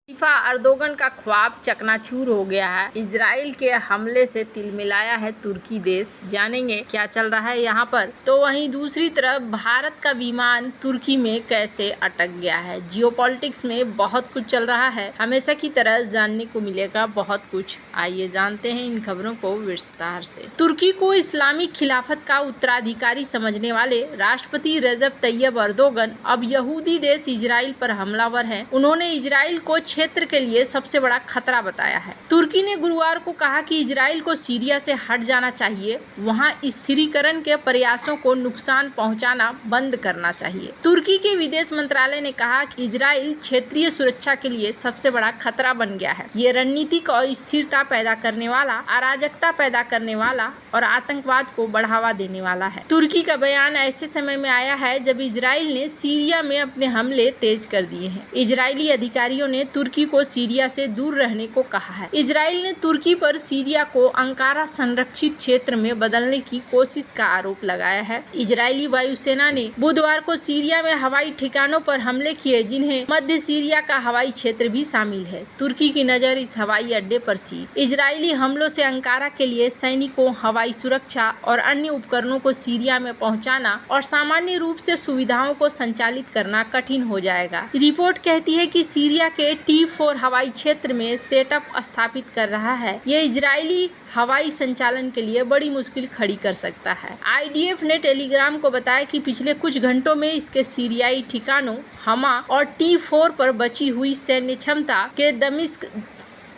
खलीफा Erdogan का ख्वाब चकनाचूर हो गया है। इजराइल के हमले से तिलमिलाया है तुर्की देश। जानेंगे क्या चल रहा है यहाँ पर। तो वहीं दूसरी तरफ भारत का विमान तुर्की में कैसे अटक गया है। जियोपॉलिटिक्स में बहुत कुछ चल रहा है, हमेशा की तरह जानने को मिलेगा बहुत कुछ। आइए जानते हैं इन खबरों को विस्तार से। तुर्की को इस्लामिक खिलाफत का उत्तराधिकारी समझने वाले राष्ट्रपति रजब तैयब अर्दोगन अब यहूदी देश इजराइल पर हमलावर है। उन्होंने इजराइल को क्षेत्र के लिए सबसे बड़ा खतरा बताया है। तुर्की ने गुरुवार को कहा कि इजराइल को सीरिया से हट जाना चाहिए, वहां स्थिरीकरण के प्रयासों को नुकसान पहुंचाना बंद करना चाहिए। तुर्की के विदेश मंत्रालय ने कहा कि इजराइल क्षेत्रीय सुरक्षा के लिए सबसे बड़ा खतरा बन गया है। ये रणनीतिक अस्थिरता पैदा करने वाला, अराजकता पैदा करने वाला और आतंकवाद को बढ़ावा देने वाला है। तुर्की का बयान ऐसे समय में आया है जब इजराइल ने सीरिया में अपने हमले तेज कर दिए हैं। इजरायली अधिकारियों ने तुर्की को सीरिया से दूर रहने को कहा है। इजराइल ने तुर्की पर सीरिया को अंकारा संरक्षित क्षेत्र में बदलने की कोशिश का आरोप लगाया है। इजरायली वायुसेना ने बुधवार को सीरिया में हवाई ठिकानों पर हमले किए, जिन्हें मध्य सीरिया का हवाई क्षेत्र भी शामिल है। तुर्की की नजर इस हवाई अड्डे पर थी। इजरायली हमलों से अंकारा के लिए सैनिकों, हवाई सुरक्षा और अन्य उपकरणों को सीरिया में पहुंचाना और सामान्य रूप से सुविधाओं को संचालित करना कठिन हो जाएगा। रिपोर्ट कहती है कि सीरिया के T4 हवाई क्षेत्र में सेटअप स्थापित कर रहा है। ये इजरायली हवाई संचालन के लिए बड़ी मुश्किल खड़ी कर सकता है। IDF ने टेलीग्राम को बताया कि पिछले कुछ घंटों में इसके सीरियाई ठिकानों हमा और T4 पर बची हुई सैन्य क्षमता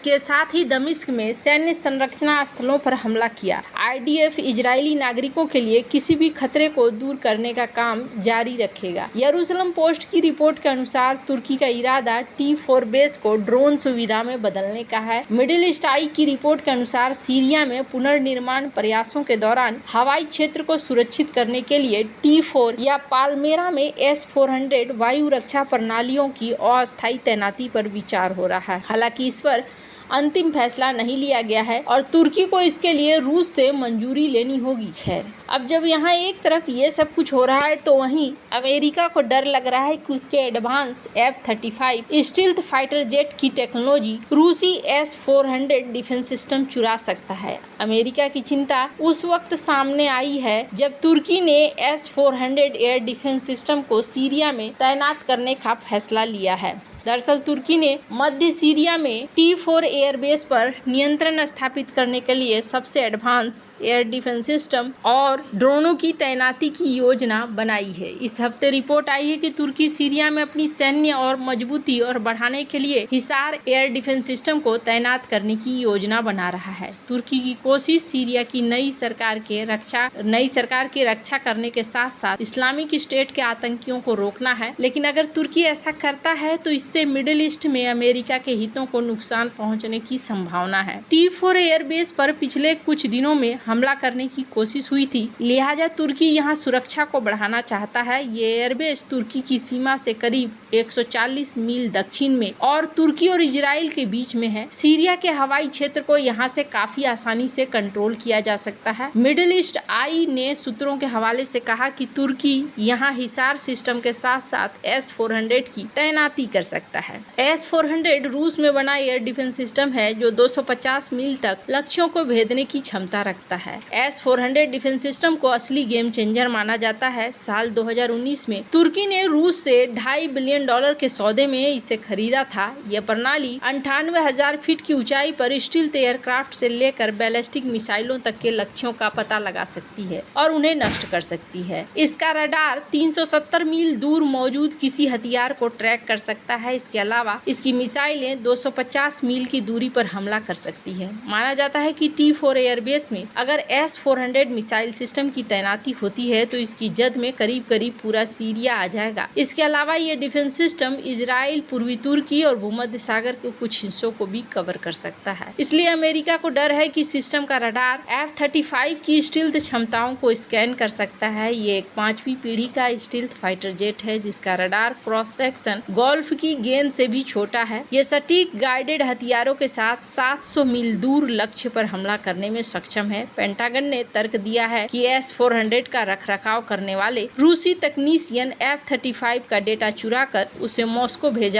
के साथ ही दमिश्क में सैन्य संरचना स्थलों पर हमला किया। IDF इजरायली नागरिकों के लिए किसी भी खतरे को दूर करने का काम जारी रखेगा। यरूशलेम पोस्ट की रिपोर्ट के अनुसार तुर्की का इरादा T4 बेस को ड्रोन सुविधा में बदलने का है। मिडिल ईस्ट आई की रिपोर्ट के अनुसार सीरिया में पुनर्निर्माण प्रयासों के दौरान हवाई क्षेत्र को सुरक्षित करने के लिए T4 या पालमेरा में S-400 वायु रक्षा प्रणालियों की अस्थायी तैनाती पर विचार हो रहा है। हालांकि इस पर अंतिम फैसला नहीं लिया गया है और तुर्की को इसके लिए रूस से मंजूरी लेनी होगी। खैर, अब जब यहाँ एक तरफ ये सब कुछ हो रहा है तो वहीं अमेरिका को डर लग रहा है कि उसके advance F-35 stealth fighter jet की टेक्नोलॉजी रूसी S-400 डिफेंस सिस्टम चुरा सकता है। अमेरिका की चिंता उस वक्त सामने आई है जब तुर्की ने S-400 एयर डिफेंस सिस्टम को सीरिया में तैनात करने का फैसला लिया है। दरअसल तुर्की ने मध्य सीरिया में T4 एयरबेस पर नियंत्रण स्थापित करने के लिए सबसे एडवांस एयर डिफेंस सिस्टम और ड्रोनों की तैनाती की योजना बनाई है। इस हफ्ते रिपोर्ट आई है कि तुर्की सीरिया में अपनी सैन्य और मजबूती और बढ़ाने के लिए हिसार एयर डिफेंस सिस्टम को तैनात करने की योजना बना रहा है। तुर्की की कोशिश सीरिया की नई सरकार की रक्षा करने के साथ साथ इस्लामिक स्टेट के आतंकियों को रोकना है। लेकिन अगर तुर्की ऐसा करता है तो इससे मिडिल ईस्ट में अमेरिका के हितों को नुकसान पहुंचने की संभावना है। T4 एयरबेस पर पिछले कुछ दिनों में हमला करने की कोशिश हुई थी, लिहाजा तुर्की यहां सुरक्षा को बढ़ाना चाहता है। ये एयरबेस तुर्की की सीमा से करीब 140 मील दक्षिण में और तुर्की और इजराइल के बीच में है। सीरिया के हवाई क्षेत्र को यहां से काफी आसानी से कंट्रोल किया जा सकता है। मिडिल ईस्ट आई ने सूत्रों के हवाले से कहा कि तुर्की यहां हिसार सिस्टम के साथ साथ S-400 की तैनाती कर सकता है। S-400 रूस में बना एयर डिफेंस सिस्टम है जो 250 मील तक लक्ष्यों को भेदने की क्षमता रखता है। S-400 डिफेंस सिस्टम को असली गेम चेंजर माना जाता है। साल 2019 में तुर्की ने रूस से $2.5 बिलियन के सौदे में इसे खरीदा था। यह प्रणाली 98,000 फीट की ऊंचाई पर स्टील्थ एयरक्राफ्ट से लेकर बैलिस्टिक मिसाइलों तक के लक्ष्यों का पता लगा सकती है और उन्हें नष्ट कर सकती है। इसका रडार 370 मील दूर मौजूद किसी हथियार को ट्रैक कर सकता है। इसके अलावा इसकी मिसाइलें 250 मील की दूरी पर हमला कर सकती है। माना जाता है कि T4 एयरबेस में अगर S-400 मिसाइल सिस्टम की तैनाती होती है तो इसकी जद में करीब करीब पूरा सीरिया आ जाएगा। इसके अलावा ये डिफेंस सिस्टम इजराइल, पूर्वी तुर्की और भूमध्य सागर के कुछ हिस्सों को भी कवर कर सकता है। इसलिए अमेरिका को डर है कि सिस्टम का रडार F-35 की स्टील्थ क्षमताओं को स्कैन कर सकता है। ये एक 5वीं पीढ़ी का स्टील्थ फाइटर जेट है जिसका रडार क्रॉस सेक्शन गोल्फ की गेंद से भी छोटा है। ये सटीक गाइडेड हथियारों के साथ 700 मील दूर लक्ष्य पर हमला करने में सक्षम है। पेंटागन ने तर्क दिया है कि S-400 का रखरखाव करने वाले रूसी तकनीशियन F-35 का डेटा चुरा कर कर उसे मॉस्को भेज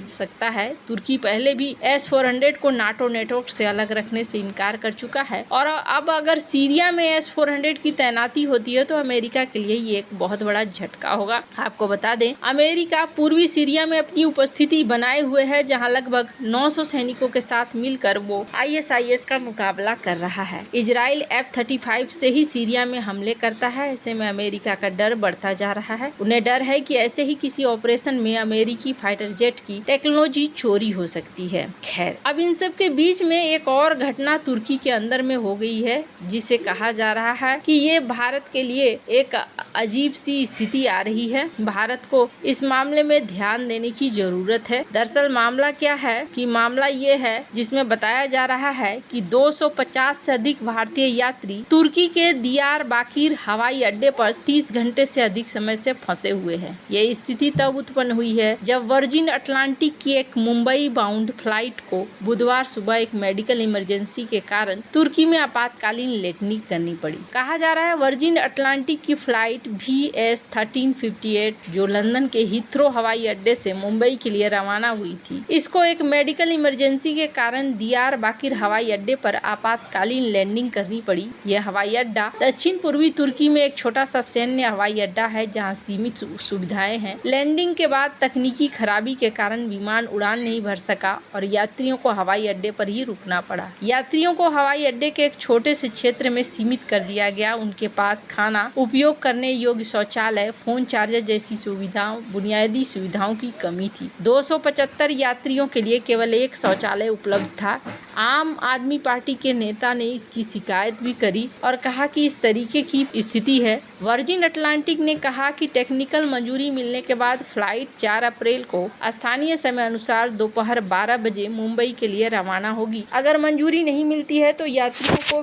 सकता है। तुर्की पहले भी S-400 को नाटो नेटवर्क से अलग रखने से इनकार कर चुका है और अब अगर सीरिया में S-400 की तैनाती होती है तो अमेरिका के लिए ये एक बहुत बड़ा झटका होगा। आपको बता दें, अमेरिका पूर्वी सीरिया में अपनी उपस्थिति बनाए हुए है, जहां लगभग 900 सैनिकों के साथ मिलकर वो ISIS का मुकाबला कर रहा है। इजराइल F-35 से ही सीरिया में हमले करता है। ऐसे में अमेरिका का डर बढ़ता जा रहा है। उन्हें डर है कि ऐसे ही किसी ऑपरेशन में अमेरिकी फाइटर जेट की टेक्नोलॉजी चोरी हो सकती है। खैर, अब इन सब के बीच में एक और घटना तुर्की के अंदर में हो गई है, जिसे कहा जा रहा है कि ये भारत के लिए एक अजीब सी स्थिति आ रही है। भारत को इस मामले में ध्यान देने की जरूरत है। दरअसल मामला क्या है कि मामला ये है जिसमें बताया जा रहा है कि 250 से अधिक भारतीय यात्री तुर्की के दियारबाकिर हवाई अड्डे पर 30 घंटे से अधिक समय से फंसे हुए हैं। ये स्थिति तब उत्पन्न हुई है जब वर्जिन अटलांटिक की एक मुंबई बाउंड फ्लाइट को बुधवार सुबह एक मेडिकल इमरजेंसी के कारण तुर्की में आपातकालीन लैंडिंग करनी पड़ी। कहा जा रहा है वर्जिन अटलांटिक की फ्लाइट VS 1358 जो लंदन के हीथ्रो हवाई अड्डे से मुंबई के लिए रवाना हुई थी, इसको एक मेडिकल इमरजेंसी के कारण दियारबाकिर हवाई अड्डे पर आपातकालीन लैंडिंग करनी पड़ी। यह हवाई अड्डा दक्षिण पूर्वी तुर्की में एक छोटा सा सैन्य हवाई अड्डा है, जहां सीमित सुविधाएं हैं। लैंडिंग के बाद तकनीकी खराबी के कारण विमान उड़ान नहीं भर सका और यात्रियों को हवाई अड्डे पर ही रुकना पड़ा। यात्रियों को हवाई अड्डे के एक छोटे से क्षेत्र में सीमित कर दिया गया। उनके पास खाना, उपयोग करने योग्य शौचालय, फोन चार्जर जैसी बुनियादी सुविधाओं की कमी थी। 275 यात्रियों के लिए केवल एक शौचालय उपलब्ध था। आम आदमी पार्टी के नेता ने इसकी शिकायत भी करी और कहा कि इस तरीके की स्थिति है। वर्जिन अटलांटिक ने कहा कि टेक्निकल मंजूरी मिलने के बाद फ्लाइट 4 अप्रैल को स्थानीय समय अनुसार दोपहर 12 बजे मुंबई के लिए रवाना होगी। अगर मंजूरी नहीं मिलती है तो यात्रियों को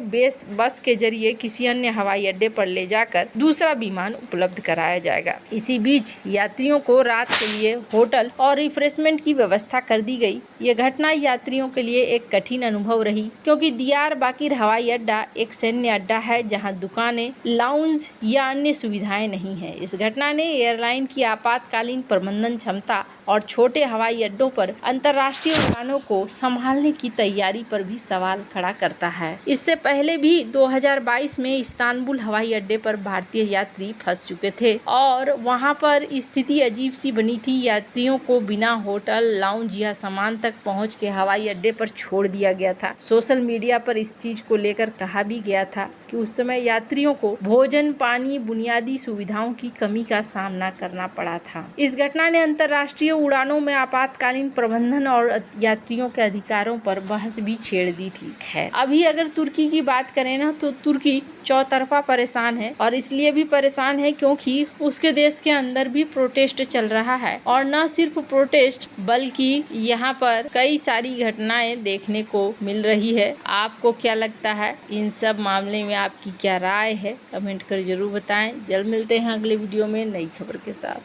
बस के जरिए किसी अन्य हवाई अड्डे पर ले जाकर दूसरा विमान उपलब्ध कराया जाएगा। इसी बीच यात्रियों को रात के लिए होटल और रिफ्रेशमेंट की व्यवस्था कर दी गई। ये घटना यात्रियों के लिए एक कठिन अनुभव रही, क्योंकि दियारबाकिर हवाई अड्डा एक सैन्य अड्डा है जहां दुकानें, लाउंज या अन्य सुविधाएं नहीं है। इस घटना ने एयरलाइन की आपातकालीन प्रबंधन क्षमता और छोटे हवाई अड्डों पर अंतर्राष्ट्रीय उड़ानों को संभालने की तैयारी पर भी सवाल खड़ा करता है। इससे पहले भी 2022 में इस्तांबुल हवाई अड्डे पर भारतीय यात्री फंस चुके थे और वहां पर स्थिति अजीब सी बनी थी। यात्रियों को बिना होटल, लाउंज या सामान तक पहुंच के हवाई अड्डे पर छोड़ दिया गया था। सोशल मीडिया पर इस चीज को लेकर कहा भी गया था कि उस समय यात्रियों को भोजन, पानी, बुनियादी सुविधाओं की कमी का सामना करना पड़ा था। इस घटना ने अंतर्राष्ट्रीय उड़ानों में आपातकालीन प्रबंधन और यात्रियों के अधिकारों पर बहस भी छेड़ दी थी। खैर, अभी अगर तुर्की की बात करें ना, तो तुर्की चौतरफा परेशान है और इसलिए भी परेशान है क्योंकि उसके देश के अंदर भी प्रोटेस्ट चल रहा है और न सिर्फ प्रोटेस्ट बल्कि यहाँ पर कई सारी घटनाएं देखने को मिल रही है। आपको क्या लगता है इन सब मामले में, आपकी क्या राय है? कमेंट कर जरूर बताएं। जल्द मिलते हैं अगले वीडियो में नई खबर के साथ।